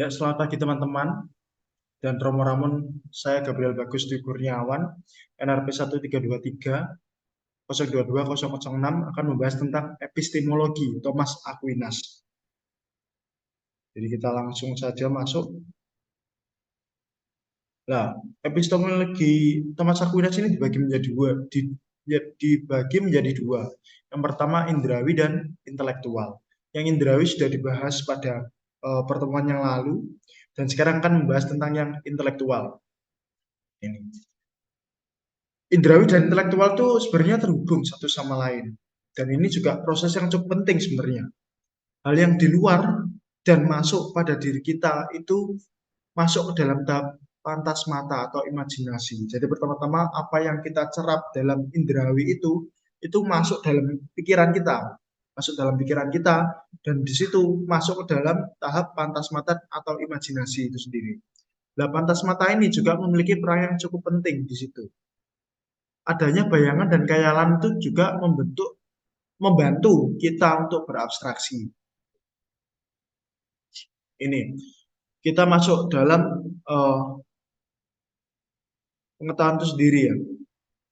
Ya, selamat pagi teman-teman dan Romo Ramon. Saya Gabriel Bagus Dwi Kurniawan, NRP 1330220006 akan membahas tentang epistemologi Thomas Aquinas. Jadi kita langsung saja masuk. Nah, epistemologi Thomas Aquinas ini dibagi menjadi dua. Yang pertama indrawi dan intelektual. Yang indrawi sudah dibahas pada pertemuan yang lalu dan sekarang akan membahas tentang yang intelektual. Ini. Indrawi dan intelektual itu sebenarnya terhubung satu sama lain. Dan ini juga proses yang cukup penting sebenarnya. Hal yang di luar dan masuk pada diri kita itu masuk ke dalam tahap pantas mata atau imajinasi. Jadi pertama-tama apa yang kita cerap dalam indrawi itu masuk dalam pikiran kita. Masuk dalam pikiran kita dan di situ masuk ke dalam tahap pantas mata atau imajinasi itu sendiri. Nah, pantas mata ini juga memiliki peran yang cukup penting di situ. Adanya bayangan dan khayalan itu juga membantu kita untuk berabstraksi. Ini kita masuk dalam pengetahuan itu sendiri ya,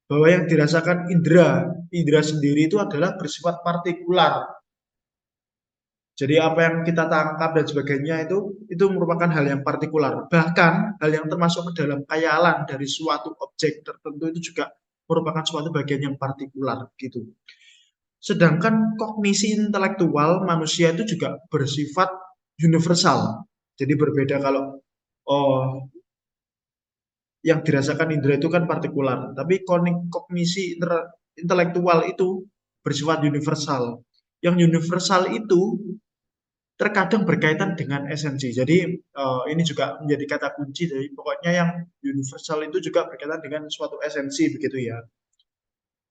bahwa yang dirasakan indera sendiri itu adalah bersifat partikular. Jadi apa yang kita tangkap dan sebagainya itu merupakan hal yang partikular. Bahkan hal yang termasuk ke dalam khayalan dari suatu objek tertentu itu juga merupakan suatu bagian yang partikular gitu. Sedangkan kognisi intelektual manusia itu juga bersifat universal. Jadi berbeda kalau oh, yang dirasakan indera itu kan partikular, tapi kognisi intelektual itu bersifat universal. Yang universal itu terkadang berkaitan dengan esensi. Jadi ini juga menjadi kata kunci dari pokoknya yang universal itu juga berkaitan dengan suatu esensi begitu ya.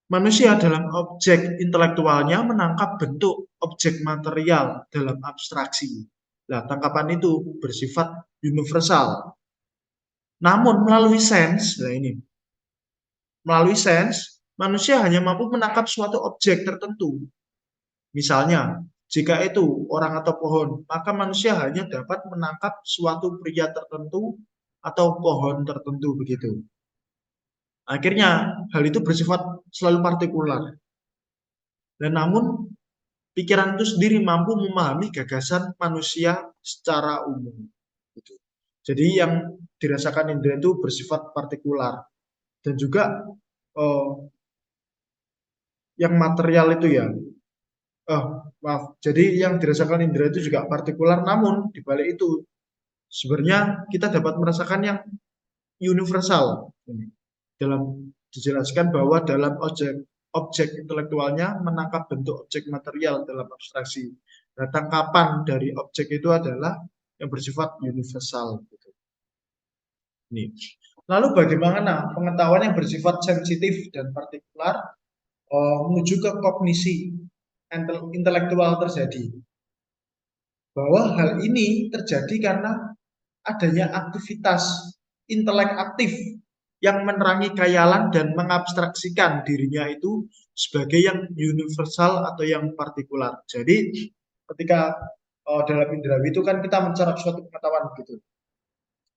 Manusia dalam objek intelektualnya menangkap bentuk objek material dalam abstraksi. Nah, tangkapan itu bersifat universal. Namun melalui sense, manusia hanya mampu menangkap suatu objek tertentu. Misalnya, jika itu orang atau pohon, maka manusia hanya dapat menangkap suatu pria tertentu atau pohon tertentu begitu. Akhirnya, hal itu bersifat selalu partikular. Dan namun pikiran itu sendiri mampu memahami gagasan manusia secara umum. Gitu. Jadi yang dirasakan indera itu bersifat partikular dan juga eh, yang material itu ya. Maaf. Jadi yang dirasakan indera itu juga partikular, namun di balik itu sebenarnya kita dapat merasakan yang universal. Dalam dijelaskan bahwa dalam objek intelektualnya menangkap bentuk objek material dalam abstraksi. Nah, tangkapan dari objek itu adalah yang bersifat universal. Gitu. Nih. Lalu bagaimana pengetahuan yang bersifat sensitif dan partikular menuju ke kognisi intelektual terjadi? Bahwa hal ini terjadi karena adanya aktivitas intelek aktif yang menerangi khayalan dan mengabstraksikan dirinya itu sebagai yang universal atau yang partikular. Jadi ketika dalam indrawi itu kan kita mencerap suatu pengetahuan gitu.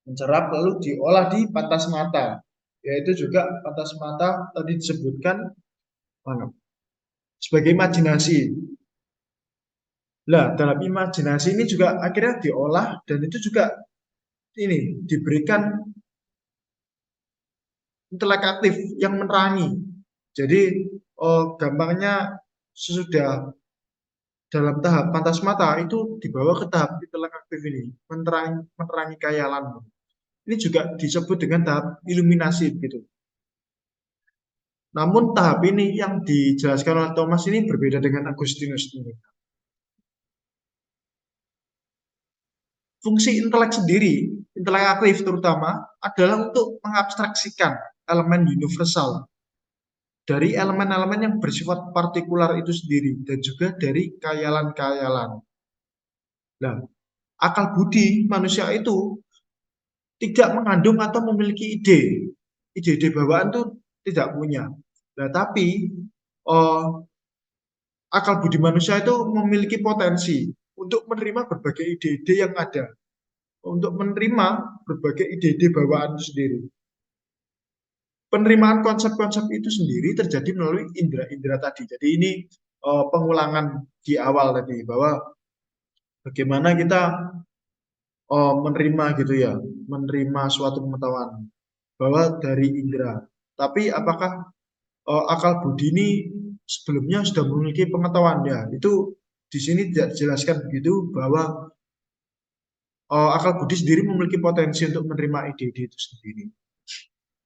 Mencerap lalu diolah di pantas mata. Yaitu juga pantas mata tadi disebutkan sebagai imajinasi. Nah, dalam imajinasi ini juga akhirnya diolah dan itu juga ini diberikan intelek aktif yang menerangi. Jadi gampangnya sesudah dalam tahap pantas mata itu dibawa ke tahap intelek aktif ini, menerangi khayalan. Ini juga disebut dengan tahap iluminasi gitu. Namun tahap ini yang dijelaskan oleh Thomas ini berbeda dengan Agustinus ini. Fungsi intelek sendiri, intelek aktif terutama, adalah untuk mengabstraksikan elemen universal dari elemen-elemen yang bersifat partikular itu sendiri dan juga dari khayalan-khayalan. Nah, akal budi manusia itu tidak mengandung atau memiliki ide bawaan itu tidak punya. Nah, tapi uh, akal budi manusia itu memiliki potensi untuk menerima berbagai ide-ide yang ada. untuk menerima berbagai ide-ide bawaan itu sendiri. Penerimaan konsep-konsep itu sendiri terjadi melalui indera-indera tadi. Jadi ini pengulangan di awal tadi bahwa bagaimana kita menerima gitu ya, menerima suatu pengetahuan bahwa dari indera. Tapi apakah akal budi ini sebelumnya sudah memiliki pengetahuan ya? Itu di sini tidak dijelaskan begitu bahwa akal budi sendiri memiliki potensi untuk menerima ide-ide itu sendiri.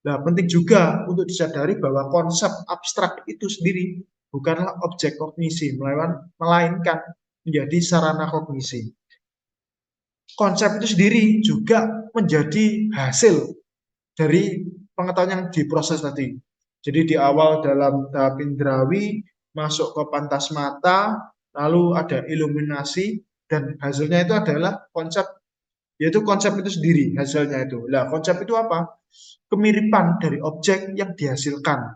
Nah, penting juga untuk disadari bahwa konsep abstrak itu sendiri bukanlah objek kognisi, melainkan menjadi sarana kognisi. Konsep itu sendiri juga menjadi hasil dari pengetahuan yang diproses tadi. Jadi di awal dalam tahap indrawi, masuk ke pantas mata, lalu ada iluminasi, dan hasilnya itu adalah konsep, yaitu konsep itu sendiri hasilnya itu. Nah, konsep itu apa? Kemiripan dari objek yang dihasilkan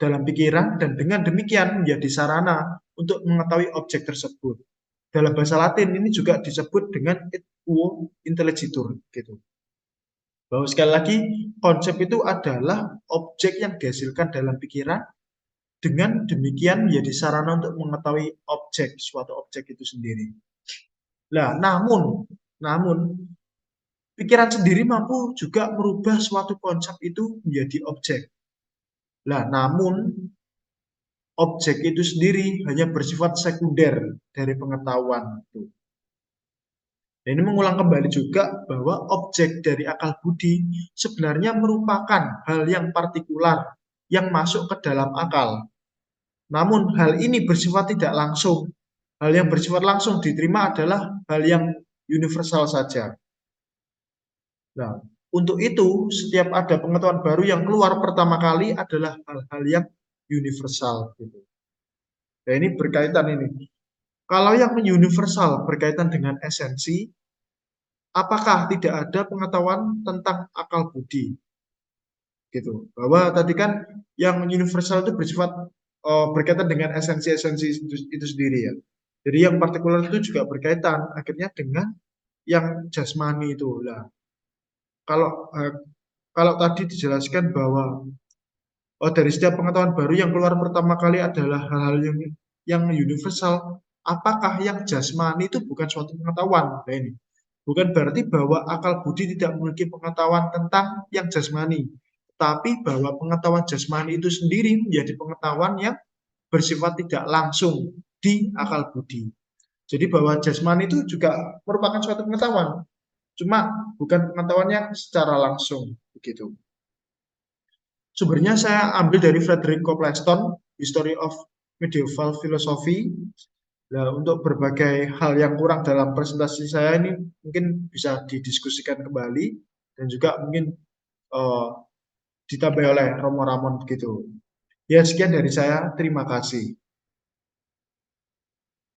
dalam pikiran dan dengan demikian menjadi sarana untuk mengetahui objek tersebut. Dalam bahasa Latin ini juga disebut dengan et quo intelligitur gitu. Bahwa sekali lagi konsep itu adalah objek yang dihasilkan dalam pikiran dengan demikian menjadi sarana untuk mengetahui objek suatu objek itu sendiri. Nah, namun pikiran sendiri mampu juga merubah suatu konsep itu menjadi objek. Nah, namun objek itu sendiri hanya bersifat sekunder dari pengetahuan itu. Nah, ini mengulang kembali juga bahwa objek dari akal budi sebenarnya merupakan hal yang partikular yang masuk ke dalam akal. Namun hal ini bersifat tidak langsung. Hal yang bersifat langsung diterima adalah hal yang universal saja. Nah, untuk itu setiap ada pengetahuan baru yang keluar pertama kali adalah hal-hal yang universal gitu. Nah, ini berkaitan ini. Kalau yang universal berkaitan dengan esensi, apakah tidak ada pengetahuan tentang akal budi? Gitu. Bahwa tadi kan yang universal itu bersifat berkaitan dengan esensi-esensi itu sendiri ya. Jadi yang partikular itu juga berkaitan akhirnya dengan yang jasmani itu. Lah, kalau kalau tadi dijelaskan bahwa dari setiap pengetahuan baru yang keluar pertama kali adalah hal-hal yang universal, apakah yang jasmani itu bukan suatu pengetahuan? Nah, ini bukan berarti bahwa akal budi tidak memiliki pengetahuan tentang yang jasmani, tapi bahwa pengetahuan jasmani itu sendiri menjadi pengetahuan yang bersifat tidak langsung di akal budi. Jadi bahwa jasmani itu juga merupakan suatu pengetahuan, cuma bukan pengetahuannya secara langsung begitu. Sumbernya saya ambil dari Frederick Copleston, History of Medieval Philosophy. Nah, untuk berbagai hal yang kurang dalam presentasi saya ini mungkin bisa didiskusikan kembali dan juga mungkin uh, ditambah oleh Romo Ramon begitu. Ya, sekian dari saya. Terima kasih.